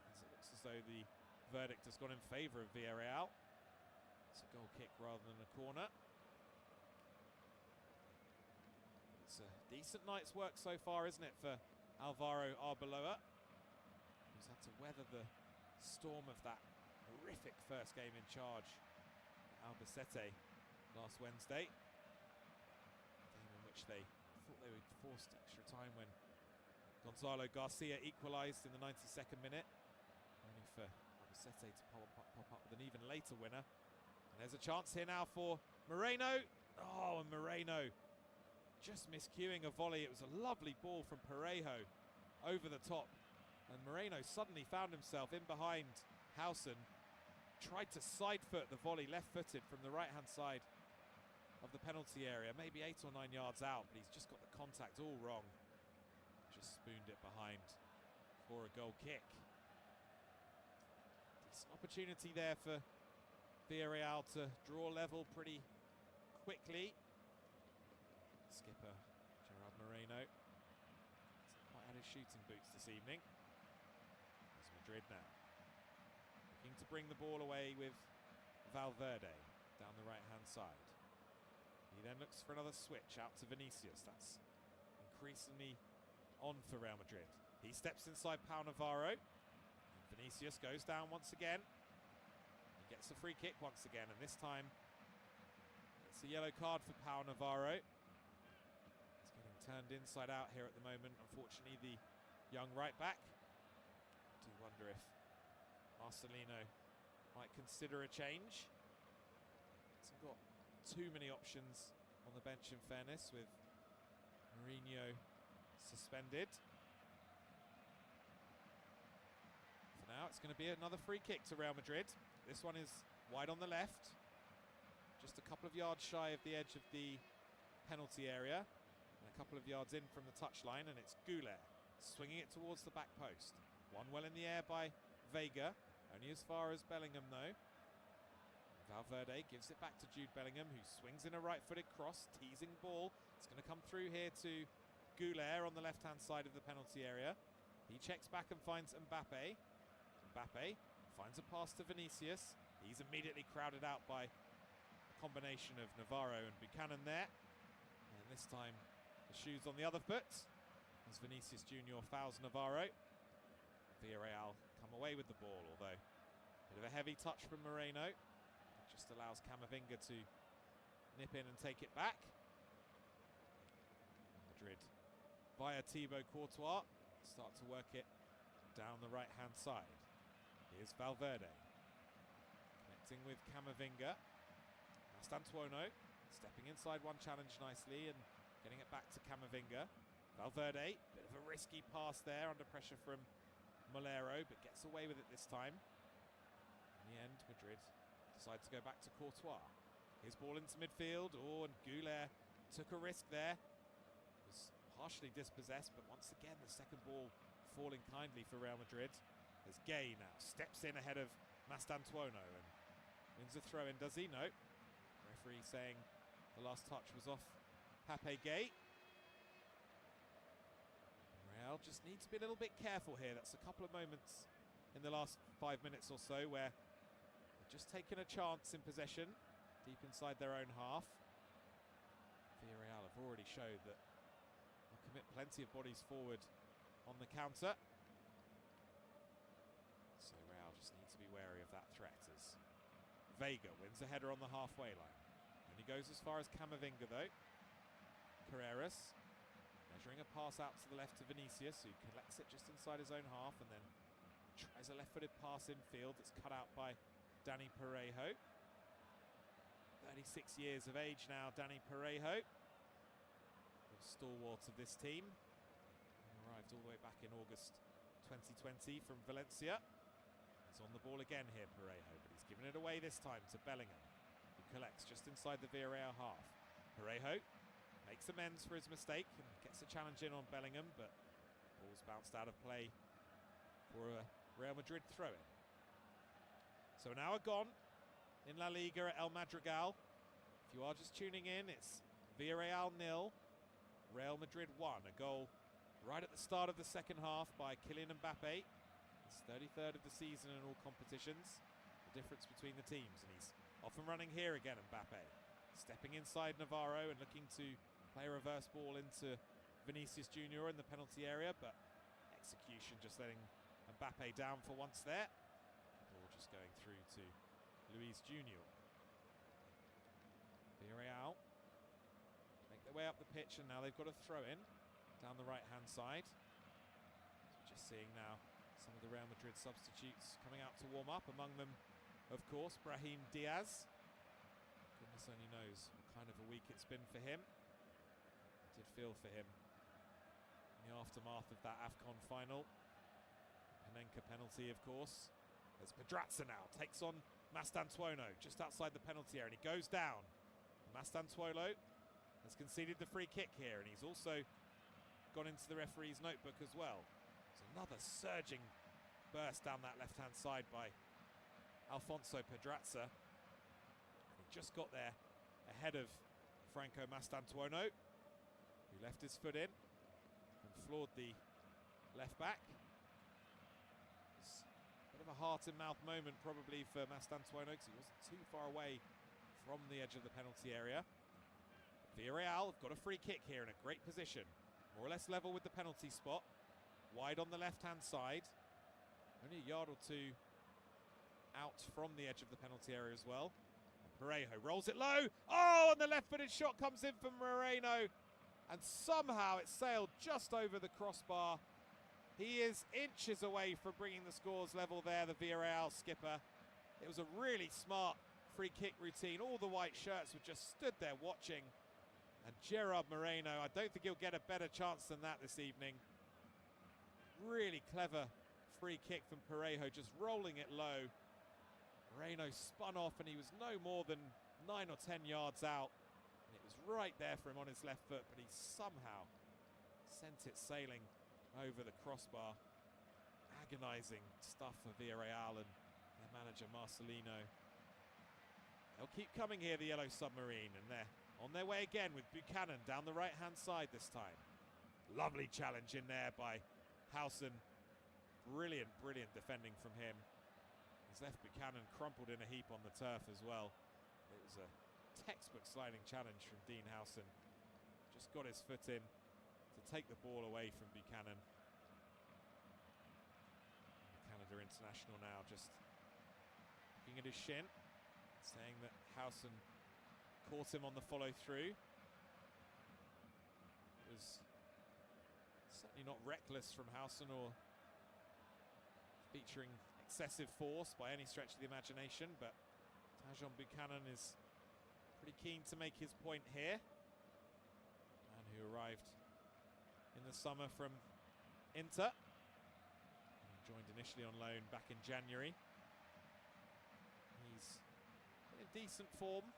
as it looks as though the verdict has gone in favour of Villarreal. It's a goal kick rather than a corner. But it's a decent night's work so far, isn't it, for Alvaro Arbeloa, who's had to weather the storm of that horrific first game in charge at Albacete last Wednesday. A game in which they thought they would forced extra time when Gonzalo Garcia equalised in the 92nd minute, only for Albacete to pop up with an even later winner. And there's a chance here now for Moreno. Oh, and Moreno just miscuing a volley. It was a lovely ball from Parejo over the top. And Moreno suddenly found himself in behind Howson. Tried to side foot the volley left-footed from the right-hand side of the penalty area. Maybe 8 or 9 yards out, but he's just got the contact all wrong. Just spooned it behind for a goal kick. Decent opportunity there for Villarreal to draw level pretty quickly. Skipper Gerard Moreno hasn't quite had his shooting boots this evening. It's Madrid now, looking to bring the ball away with Valverde down the right-hand side. He then looks for another switch out to Vinicius. That's increasingly on for Real Madrid. He steps inside Pau Navarro. And Vinicius goes down once again. He gets a free kick once again, and this time it's a yellow card for Pau Navarro. He's getting turned inside out here at the moment, unfortunately, the young right back. I do wonder if Marcelino might consider a change. Hasn't got too many options on the bench, in fairness, with Mourinho suspended. For now, it's going to be another free kick to Real Madrid. This one is wide on the left, just a couple of yards shy of the edge of the penalty area, and a couple of yards in from the touchline, and it's Goulet swinging it towards the back post. One well in the air by Vega, only as far as Bellingham though. Valverde gives it back to Jude Bellingham, who swings in a right-footed cross, teasing ball. It's going to come through here to Goulet on the left-hand side of the penalty area. He checks back and finds Mbappe. Mbappe finds a pass to Vinicius. He's immediately crowded out by a combination of Navarro and Buchanan there. And this time the shoe's on the other foot as Vinicius Junior fouls Navarro. Villarreal come away with the ball, although a bit of a heavy touch from Moreno. That just allows Camavinga to nip in and take it back. Madrid, via Thibaut Courtois, start to work it down the right-hand side. Here's Valverde, connecting with Camavinga. Mastantuono, stepping inside one challenge nicely and getting it back to Camavinga. Valverde, bit of a risky pass there under pressure from Molero, but gets away with it this time. In the end, Madrid decide to go back to Courtois. His ball into midfield. Oh, and Goulet took a risk there. Was partially dispossessed, but once again the second ball falling kindly for Real Madrid. As Gay now steps in ahead of Mastantuono and wins a throw-in. Does he? No. Referee saying the last touch was off Pape Gay. Real just need to be a little bit careful here. That's a couple of moments in the last 5 minutes or so where they've just taken a chance in possession deep inside their own half. Villarreal have already showed that they'll commit plenty of bodies forward on the counter. So Real just need to be wary of that threat as Vega wins a header on the halfway line. And he goes as far as Camavinga though. Carreras measuring a pass out to the left to Vinicius, who collects it just inside his own half and then tries a left-footed pass infield. It's cut out by Dani Parejo. 36 years of age now, Dani Parejo. The stalwart of this team. He arrived all the way back in August 2020 from Valencia. He's on the ball again here, Parejo, but he's given it away this time to Bellingham, who collects just inside the Villarreal half. Parejo makes amends for his mistake and gets Gets a challenge in on Bellingham, but ball's bounced out of play for a Real Madrid throw-in. So an hour gone in La Liga at El Madrigal. If you are just tuning in, it's Villarreal 0, Real Madrid 1. A goal right at the start of the second half by Kylian Mbappe. His 33rd of the season in all competitions. The difference between the teams, and he's off and running here again, Mbappe. Stepping inside Navarro and looking to play a reverse ball into Vinicius Junior in the penalty area, but execution just letting Mbappe down for once there. Ball just going through to Luis Junior. Villarreal make their way up the pitch, and now they've got a throw in down the right hand side. So we're just seeing now some of the Real Madrid substitutes coming out to warm up, among them of course Brahim Diaz. Goodness only knows what kind of a week it's been for him. I did feel for him in the aftermath of that AFCON final. Panenka penalty, of course. There's Pedraza now, takes on Mastantuono just outside the penalty area, and he goes down. Mastantuono has conceded the free kick here, and he's also gone into the referee's notebook as well. It's another surging burst down that left-hand side by Alfonso Pedraza. And he just got there ahead of Franco Mastantuono, who left his foot in and floored the left back. It's a bit of a heart-in-mouth moment probably for Mastantuono, because he wasn't too far away from the edge of the penalty area. Villarreal have got a free kick here in a great position, more or less level with the penalty spot, wide on the left-hand side, only a yard or two out from the edge of the penalty area as well. And Parejo rolls it low. Oh, and the left-footed shot comes in from Moreno, and somehow it sailed just over the crossbar. He is inches away from bringing the scores level there, the Villarreal skipper. It was a really smart free kick routine. All the white shirts were just stood there watching. And Gerard Moreno, I don't think he'll get a better chance than that this evening. Really clever free kick from Parejo, just rolling it low. Moreno spun off, and he was no more than 9 or 10 yards out. And it was right there for him on his left foot, but he somehow sent it sailing over the crossbar. Agonising stuff for Villarreal and their manager Marcelino. They'll keep coming here, the Yellow Submarine, and they're on their way again with Buchanan down the right-hand side this time. Lovely challenge in there by Howson. Brilliant, brilliant defending from him. He's left Buchanan crumpled in a heap on the turf as well. It was a textbook sliding challenge from Dean Howson. Just got his foot in to take the ball away from Buchanan. The Canada international now just looking at his shin, saying that Howson caught him on the follow-through. It was certainly not reckless from Howson or featuring excessive force by any stretch of the imagination, but Tajon Buchanan is pretty keen to make his point here. Man who arrived in the summer from Inter. He joined initially on loan back in January. He's in decent form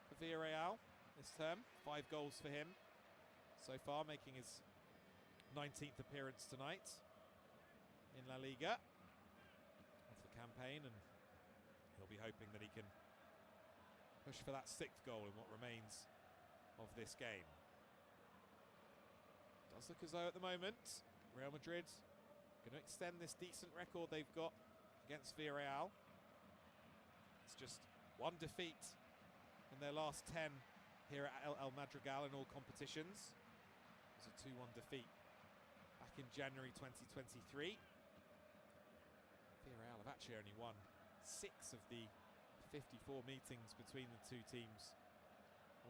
for Villarreal this term. 5 goals for him so far, making his 19th appearance tonight in La Liga of the campaign, and he'll be hoping that he can push for that 6th goal in what remains of this game. Does look as though at the moment Real Madrid going to extend this decent record they've got against Villarreal. It's just 1 defeat in their last 10 here at El Madrigal in all competitions. It was a 2-1 defeat back in January 2023. Villarreal have actually only won 6 of the 54 meetings between the two teams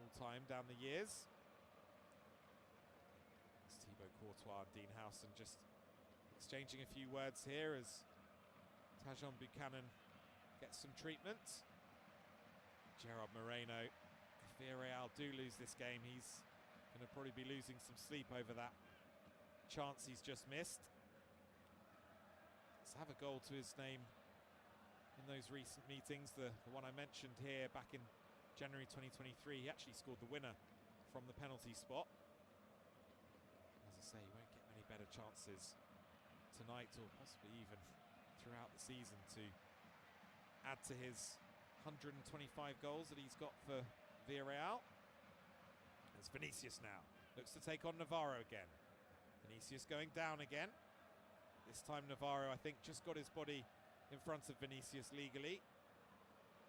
all time down the years. It's Thibaut Courtois and Dean Howson just exchanging a few words here as Tajon Buchanan gets some treatment. Gerard Moreno, if Villarreal do lose this game, he's going to probably be losing some sleep over that chance he's just missed. Let's have a goal to his name in those recent meetings. The one I mentioned here back in January 2023, he actually scored the winner from the penalty spot. say, he won't get many better chances tonight or possibly even throughout the season to add to his 125 goals that he's got for Villarreal. It's Vinicius now, looks to take on Navarro again. Vinicius going down again. This time Navarro, I think, just got his body in front of Vinicius legally.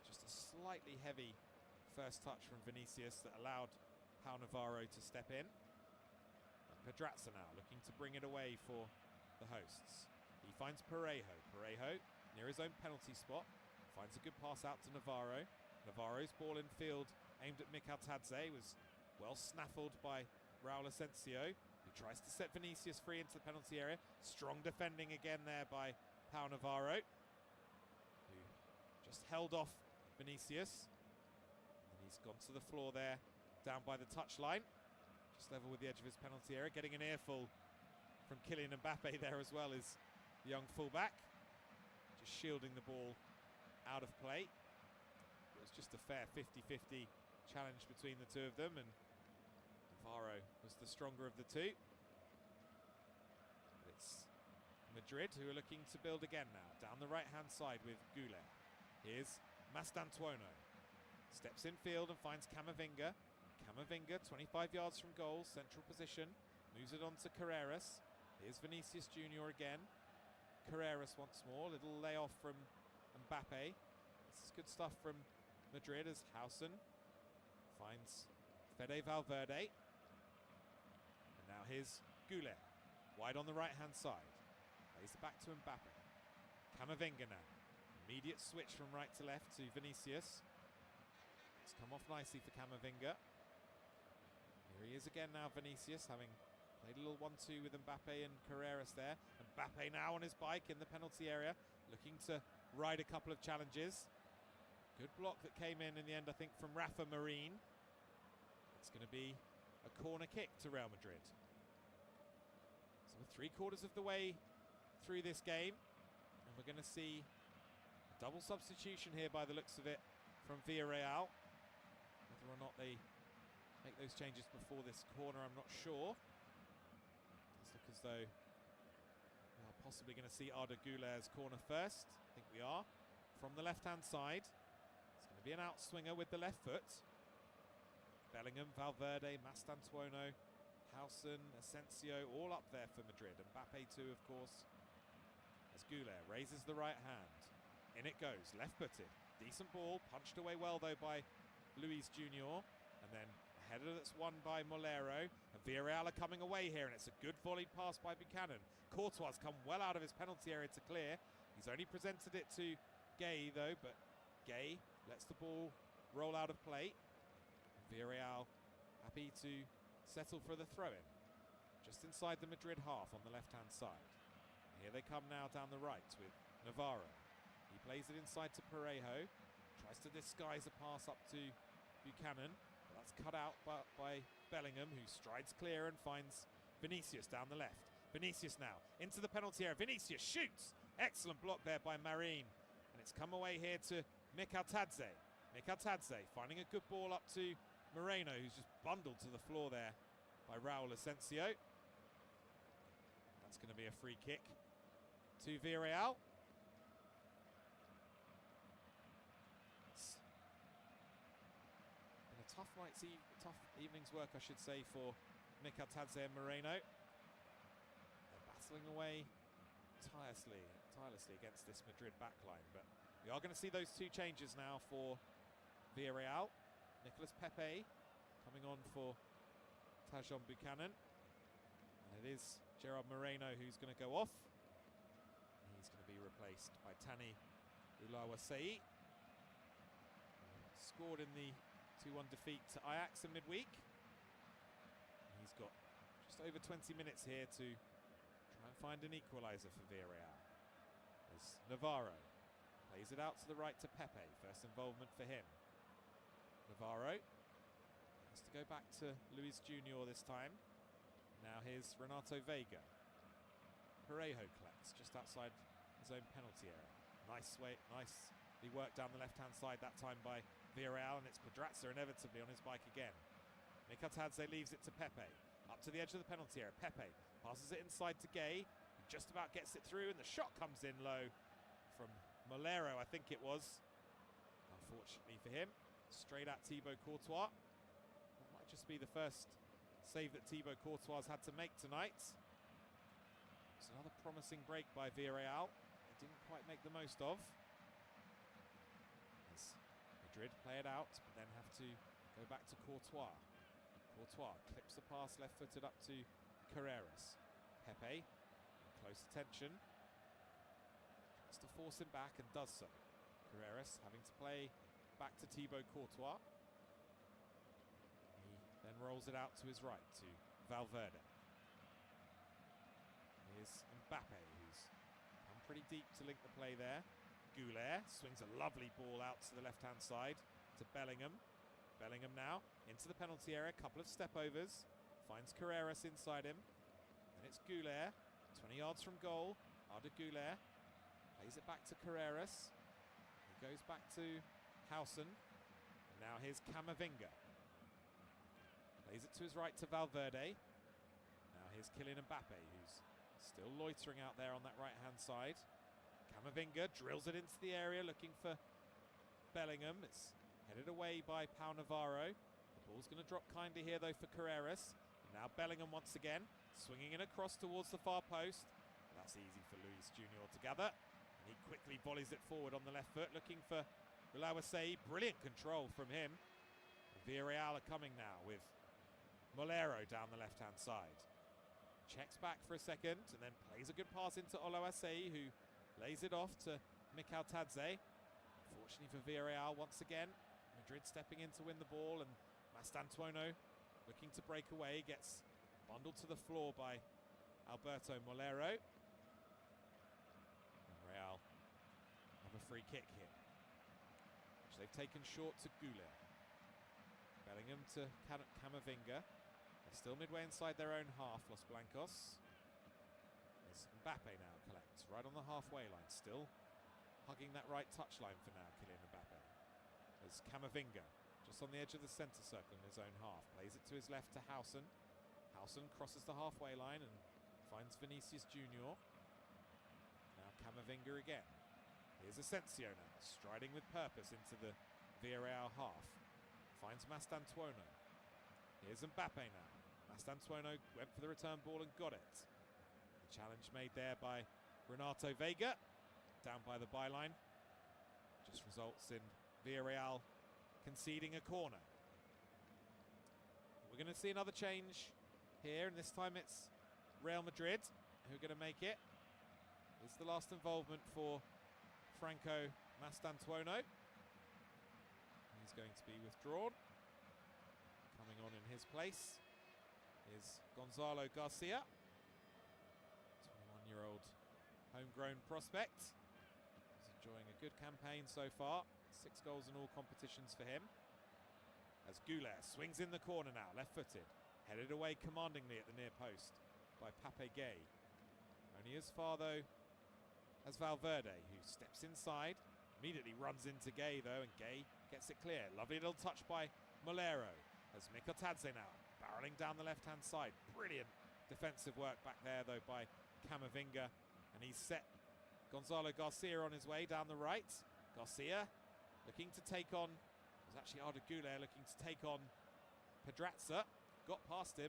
Just a slightly heavy first touch from Vinicius that allowed Pau Navarro to step in. And Pedraza now looking to bring it away for the hosts. He finds Parejo. Parejo near his own penalty spot. Finds a good pass out to Navarro. Navarro's ball in field aimed at Mikhailtadze was well snaffled by Raul Asensio, who tries to set Vinicius free into the penalty area. Strong defending again there by Pau Navarro, who just held off Vinicius. And he's gone to the floor there, down by the touchline, just level with the edge of his penalty area. Getting an earful from Kylian Mbappe there as well as the young fullback, just shielding the ball out of play. It was just a fair 50-50 challenge between the two of them, and Navarro was the stronger of the two. But it's Madrid who are looking to build again now, down the right-hand side with Goulet. Here's Mastantuono. Steps in field and finds Camavinga. Camavinga, 25 yards from goal, central position. Moves it on to Carreras. Here's Vinicius Junior again. Carreras once more, little layoff from Mbappe. This is good stuff from Madrid as Hausen finds Fede Valverde. And now here's Goulet, wide on the right-hand side. Plays it back to Mbappe. Camavinga now. Immediate switch from right to left to Vinicius. It's come off nicely for Camavinga. Here he is again now, Vinicius, having played a little 1-2 with Mbappe and Carreras there. Mbappe now on his bike in the penalty area, looking to ride a couple of challenges. Good block that came in the end, I think, from Rafa Marin. It's going to be a corner kick to Real Madrid. So we're 3/4 of the way through this game, and we're going to see a double substitution here by the looks of it from Villarreal. Whether or not they make those changes before this corner, I'm not sure. It does look as though we are possibly going to see Arda Güler's corner first. I think we are. From the left-hand side, it's going to be an outswinger with the left foot. Bellingham, Valverde, Mastantuono, Hausen, Asensio, all up there for Madrid. Mbappe too, of course. As Güler raises the right hand. In it goes, left-footed. Decent ball, punched away well though by Luis Junior. And then a header that's won by Molero. And Villarreal are coming away here, and it's a good volleyed pass by Buchanan. Courtois come well out of his penalty area to clear. He's only presented it to Gay though, but Gay lets the ball roll out of play. Villarreal happy to settle for the throw-in. Just inside the Madrid half on the left-hand side. Here they come now down the right with Navarro. He plays it inside to Parejo. Tries to disguise a pass up to Buchanan. But that's cut out by Bellingham, who strides clear and finds Vinicius down the left. Vinicius now into the penalty area. Vinicius shoots! Excellent block there by Marin. And it's come away here to Mikhailtadze. Mikhailtadze finding a good ball up to Moreno, who's just bundled to the floor there by Raul Asensio. That's going to be a free kick to Villarreal. It's been a tough evening's work, I should say, for Mikhailtadze and Moreno. They're battling away tirelessly against this Madrid backline, but we are going to see those two changes now for Villarreal. Nicolas Pepe coming on for Tajon Buchanan. And it is Gerard Moreno who's going to go off. He's going to be replaced by Tani Ulawasei. Scored in the 2-1 defeat to Ajax in midweek. He's got just over 20 minutes here to try and find an equaliser for Villarreal. As Navarro plays it out to the right to Pepe. First involvement for him. Navarro has to go back to Luis Junior this time. Now here's Renato Vega. Parejo collects just outside his own penalty area. Nicely worked down the left-hand side that time by Villarreal, and it's Pedraza inevitably on his bike again. Mikhailtadze leaves it to Pepe. Up to the edge of the penalty area. Pepe Passes it inside to Gay. He just about gets it through, and the shot comes in low from Molero, I think it was. Unfortunately for him, straight at Thibaut Courtois. That might just be the first save that Thibaut Courtois has had to make tonight. It's another promising break by Villarreal. They didn't quite make the most of. As Madrid play it out, but then have to go back to Courtois. Courtois clips the pass left-footed up to Carreras. Pepe, in close attention, tries to force him back and does so. Carreras having to play back to Thibaut Courtois. He then rolls it out to his right to Valverde. Here's Mbappe, who's come pretty deep to link the play there. Goulet swings a lovely ball out to the left-hand side to Bellingham. Bellingham now into the penalty area, couple of step-overs. Finds Carreras inside him. And it's Goulet, 20 yards from goal. Arda Goulet plays it back to Carreras. He goes back to Hausen. And now here's Camavinga. Plays it to his right to Valverde. Now here's Kylian Mbappe, who's still loitering out there on that right-hand side. Camavinga drills it into the area, looking for Bellingham. It's headed away by Pau Navarro. The ball's going to drop kindly here, though, for Carreras. And now Bellingham once again, swinging it across towards the far post. Well, that's easy for Luis Junior to gather. And he quickly volleys it forward on the left foot, looking for Ulawasei. Brilliant control from him. Villarreal are coming now with Molero down the left-hand side. Checks back for a second and then plays a good pass into Ulawasei, who lays it off to Mikal Tadze. Unfortunately for Villarreal, once again, Madrid stepping in to win the ball, and Mastantuono looking to break away, gets bundled to the floor by Alberto Molero. And Real have a free kick here, which they've taken short to Goulet. Bellingham to Camavinga. They're still midway inside their own half, Los Blancos. As Mbappe now collects right on the halfway line, still hugging that right touchline for now, Kylian Mbappe. As Camavinga, just on the edge of the centre circle in his own half, plays it to his left to Hausen. Hausen crosses the halfway line and finds Vinicius Junior. Now Camavinga again. Here's Asensio now, striding with purpose into the Villarreal half. Finds Mastantuono. Here's Mbappe now. Mastantuono went for the return ball and got it. The challenge made there by Renato Vega, down by the byline, just results in Villarreal conceding a corner. We're going to see another change here, and this time it's Real Madrid who are going to make it. It's the last involvement for Franco Mastantuono. He's going to be withdrawn. Coming on in his place is Gonzalo Garcia, 21-year-old homegrown prospect. He's enjoying a good campaign so far. 6 goals in all competitions for him. As Goulet swings in the corner now, left-footed. Headed away commandingly at the near post by Pape Gay. Only as far, though, as Valverde, who steps inside. Immediately runs into Gay, though, and Gay gets it clear. Lovely little touch by Molero. As Mikal Tadze now, barreling down the left-hand side. Brilliant defensive work back there, though, by Camavinga. And he's set Gonzalo Garcia on his way down the right. Garcia looking to take on, it was actually Arda Goulet looking to take on Pedraza. Got past him,